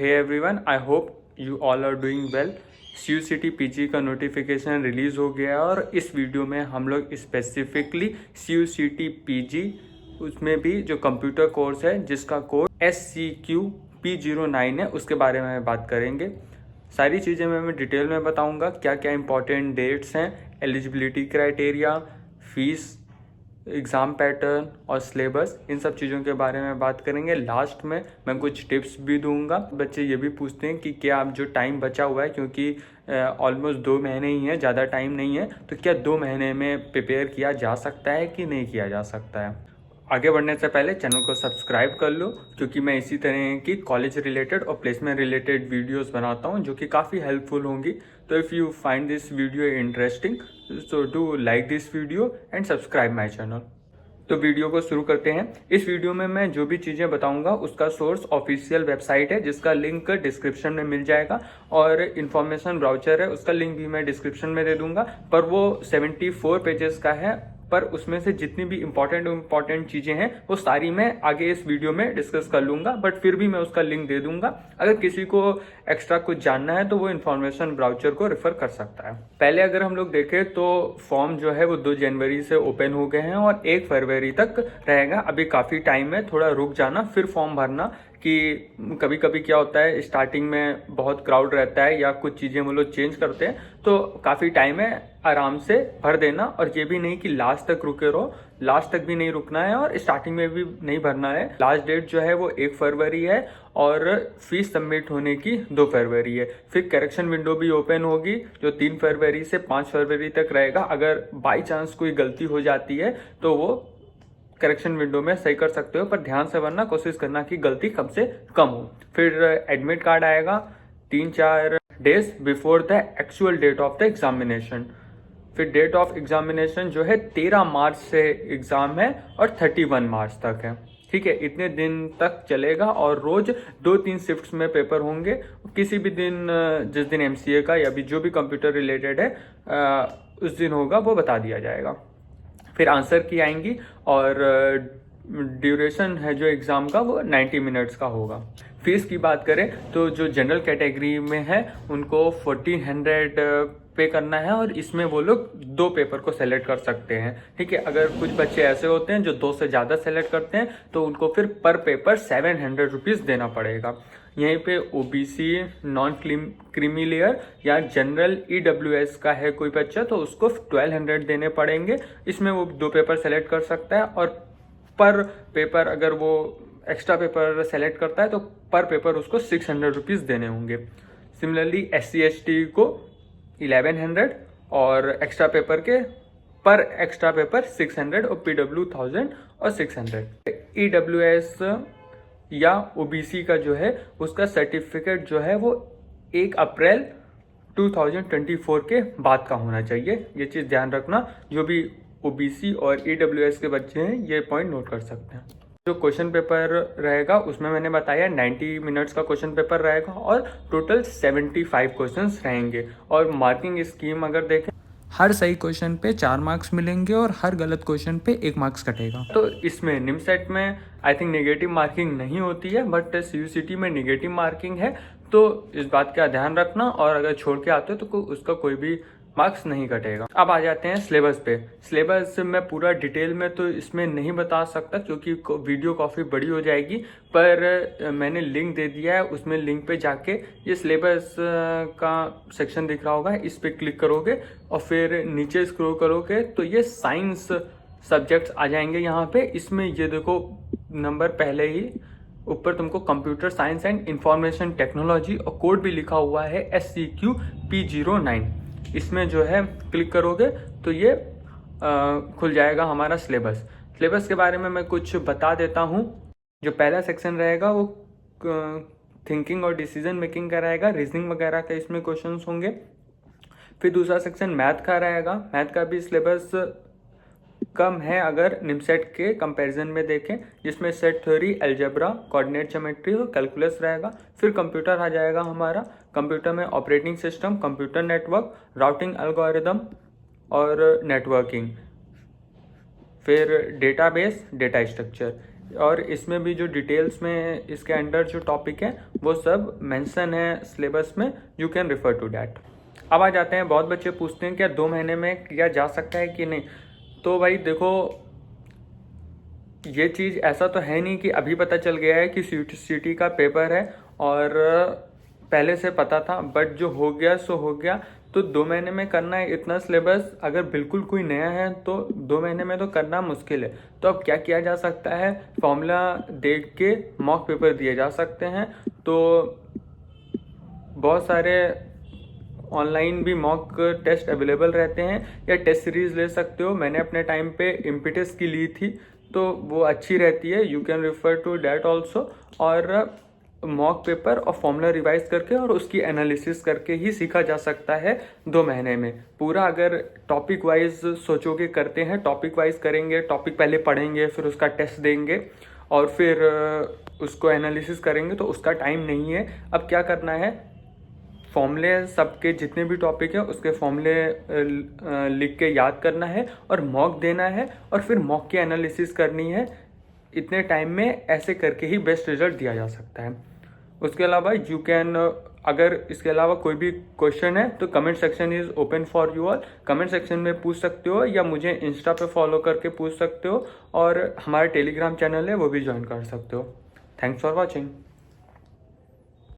Hey everyone, I hope you all are doing well. CUCT PG का notification release हो गया है और इस वीडियो में हम लोग स्पेसिफिकली CUCT PG उसमें भी जो कंप्यूटर कोर्स है जिसका कोड SCQ-P09 है उसके बारे में बात करेंगे। सारी चीज़ें मैं डिटेल में बताऊंगा, क्या क्या इंपॉर्टेंट डेट्स हैं, eligibility criteria, fees, exam pattern और सिलेबस, इन सब चीज़ों के बारे में बात करेंगे। लास्ट में मैं कुछ टिप्स भी दूंगा। बच्चे ये भी पूछते हैं कि क्या जो टाइम बचा हुआ है, क्योंकि ऑलमोस्ट 2 महीने ही हैं, ज़्यादा टाइम नहीं है, तो क्या 2 महीने में प्रिपेयर किया जा सकता है कि नहीं किया जा सकता है। आगे बढ़ने से पहले चैनल को सब्सक्राइब कर लो, क्योंकि मैं इसी तरह की कॉलेज रिलेटेड और प्लेसमेंट रिलेटेड वीडियोस बनाता हूं जो कि काफ़ी हेल्पफुल होंगी। तो if you find this video interesting so do like this video and subscribe my channel. तो वीडियो को शुरू करते हैं। इस वीडियो में मैं जो भी चीज़ें बताऊंगा उसका सोर्स ऑफिशियल वेबसाइट है जिसका लिंक डिस्क्रिप्शन में मिल जाएगा, और इन्फॉर्मेशन ब्राउचर है उसका लिंक भी मैं डिस्क्रिप्शन में दे दूंगा। पर वो 74 पेजेस का है, पर उसमें से जितनी भी इंपॉर्टेंट चीज़ें हैं वो सारी मैं आगे इस वीडियो में डिस्कस कर लूँगा, बट फिर भी मैं उसका लिंक दे दूंगा। अगर किसी को एक्स्ट्रा कुछ जानना है तो वो इन्फॉर्मेशन ब्राउचर को रेफर कर सकता है। पहले अगर हम लोग देखें तो फॉर्म जो है वो 2 जनवरी से ओपन हो गए हैं और 1 फरवरी तक रहेगा। अभी काफ़ी टाइम है, थोड़ा रुक जाना फिर फॉर्म भरना, कि कभी कभी क्या होता है स्टार्टिंग में बहुत क्राउड रहता है या कुछ चीज़ें वो लोग चेंज करते हैं, तो काफ़ी टाइम है, आराम से भर देना। और ये भी नहीं कि लास्ट तक रुके रहो, लास्ट तक भी नहीं रुकना है और स्टार्टिंग में भी नहीं भरना है। लास्ट डेट जो है वो 1 फरवरी है और फीस सबमिट होने की 2 फरवरी है। फिर करेक्शन विंडो भी ओपन होगी जो 3 फरवरी से 5 फरवरी तक रहेगा। अगर बाई चांस कोई गलती हो जाती है तो वो करेक्शन विंडो में सही कर सकते हो, पर ध्यान से भरना, कोशिश करना कि गलती कम से कम हो। फिर एडमिट कार्ड आएगा 3-4 days before the actual date of the examination. फिर डेट ऑफ एग्जामिनेशन जो है 13 मार्च से एग्जाम है और 31 मार्च तक है। ठीक है, इतने दिन तक चलेगा और रोज 2-3 शिफ्ट्स में पेपर होंगे। किसी भी दिन जिस दिन MCA का या भी जो भी कंप्यूटर रिलेटेड है उस दिन होगा वो बता दिया जाएगा। फिर आंसर की आएंगी और ड्यूरेशन है जो एग्ज़ाम का वो 90 मिनट्स का होगा। फीस की बात करें तो जो जनरल कैटेगरी में है उनको 1400 पे करना है और इसमें वो लोग 2 पेपर को सेलेक्ट कर सकते हैं। ठीक है, अगर कुछ बच्चे ऐसे होते हैं जो 2 से ज़्यादा सेलेक्ट करते हैं तो उनको फिर पर पेपर 700 रुपीज़ देना पड़ेगा। यहीं पे OBC, नॉन क्रीमी लेयर या जनरल EWS का है कोई बच्चा तो उसको 1200 देने पड़ेंगे। इसमें वो 2 पेपर सेलेक्ट कर सकता है और पर पेपर अगर वो एक्स्ट्रा पेपर सेलेक्ट करता है तो पर पेपर उसको 600 रुपीज़ देने होंगे। सिमिलरली SC/ST को 1100 और एक्स्ट्रा पेपर के पर एक्स्ट्रा पेपर 600 और PW 1000 और 600। EWS या OBC का जो है उसका सर्टिफिकेट जो है वो 1 अप्रैल 2024 के बाद का होना चाहिए। ये चीज़ ध्यान रखना, जो भी OBC और EWS के बच्चे हैं ये पॉइंट नोट कर सकते हैं। जो क्वेश्चन पेपर रहेगा उसमें मैंने बताया 90 मिनट्स का क्वेश्चन पेपर रहेगा और टोटल 75 क्वेश्चंस रहेंगे। और मार्किंग स्कीम अगर देखें, हर सही क्वेश्चन पे 4 मार्क्स मिलेंगे और हर गलत क्वेश्चन पे 1 मार्क्स कटेगा। तो इसमें निमसेट में आई थिंक नेगेटिव मार्किंग नहीं होती है, बट CUCT में नेगेटिव मार्किंग है, तो इस बात का ध्यान रखना। और अगर छोड़ के आते हो तो उसका कोई भी मार्क्स नहीं कटेगा। अब आ जाते हैं सिलेबस पे। सिलेबस मैं पूरा डिटेल में तो इसमें नहीं बता सकता क्योंकि वीडियो काफ़ी बड़ी हो जाएगी, पर मैंने लिंक दे दिया है, उसमें लिंक पे जाके ये सिलेबस का सेक्शन दिख रहा होगा, इस पे क्लिक करोगे और फिर नीचे स्क्रॉल करोगे तो ये साइंस सब्जेक्ट्स आ जाएंगे यहाँ पे। इसमें ये देखो नंबर पहले ही ऊपर तुमको computer science and information technology और कोड भी लिखा हुआ है SCQ-P09। इसमें जो है क्लिक करोगे तो ये खुल जाएगा हमारा सिलेबस। सिलेबस के बारे में मैं कुछ बता देता हूँ। जो पहला सेक्शन रहेगा वो थिंकिंग और डिसीजन मेकिंग का रहेगा, रीजनिंग वगैरह का इसमें क्वेश्चंस होंगे। फिर दूसरा सेक्शन मैथ का रहेगा। मैथ का भी सिलेबस कम है अगर निमसेट के कंपैरिजन में देखें, जिसमें set theory, algebra, coordinate geometry और कैलकुलस रहेगा। फिर कंप्यूटर आ जाएगा हमारा। कंप्यूटर में operating system, computer network, routing algorithm और नेटवर्किंग। फिर डेटाबेस, डेटा स्ट्रक्चर। और इसमें भी जो डिटेल्स में इसके अंडर जो टॉपिक है वो सब मेंशन है सिलेबस में, you can refer to that. अब आ जाते हैं, बहुत बच्चे पूछते हैं क्या 2 महीने में किया जा सकता है कि नहीं। तो भाई देखो, ये चीज़ ऐसा तो है नहीं कि अभी पता चल गया है कि सीटी का पेपर है और पहले से पता था, बट जो हो गया सो हो गया। तो 2 महीने में करना है इतना सिलेबस, अगर बिल्कुल कोई नया है तो 2 महीने में तो करना मुश्किल है। तो अब क्या किया जा सकता है, फॉर्मूला देख के मॉक पेपर दिए जा सकते हैं। तो बहुत सारे ऑनलाइन भी मॉक टेस्ट अवेलेबल रहते हैं, या टेस्ट सीरीज ले सकते हो। मैंने अपने टाइम पे इम्पिटस की ली थी, तो वो अच्छी रहती है, you can refer to that also. और मॉक पेपर और फॉर्मूला रिवाइज करके और उसकी एनालिसिस करके ही सीखा जा सकता है 2 महीने में। पूरा अगर टॉपिक वाइज सोचोगे करते हैं, टॉपिक वाइज करेंगे, टॉपिक पहले पढ़ेंगे, फिर उसका टेस्ट देंगे और फिर उसको एनालिसिस करेंगे, तो उसका टाइम नहीं है। अब क्या करना है, फॉर्मूले सबके जितने भी टॉपिक है उसके फॉर्मूले लिख के याद करना है और मॉक देना है और फिर मॉक की एनालिसिस करनी है। इतने टाइम में ऐसे करके ही बेस्ट रिजल्ट दिया जा सकता है। उसके अलावा यू कैन, अगर इसके अलावा कोई भी क्वेश्चन है तो comment section is open for you all. Comment section में पूछ सकते हो या मुझे इंस्टा पे फॉलो करके पूछ सकते हो, और हमारा टेलीग्राम चैनल है वो भी ज्वाइन कर सकते हो। Thanks for watching.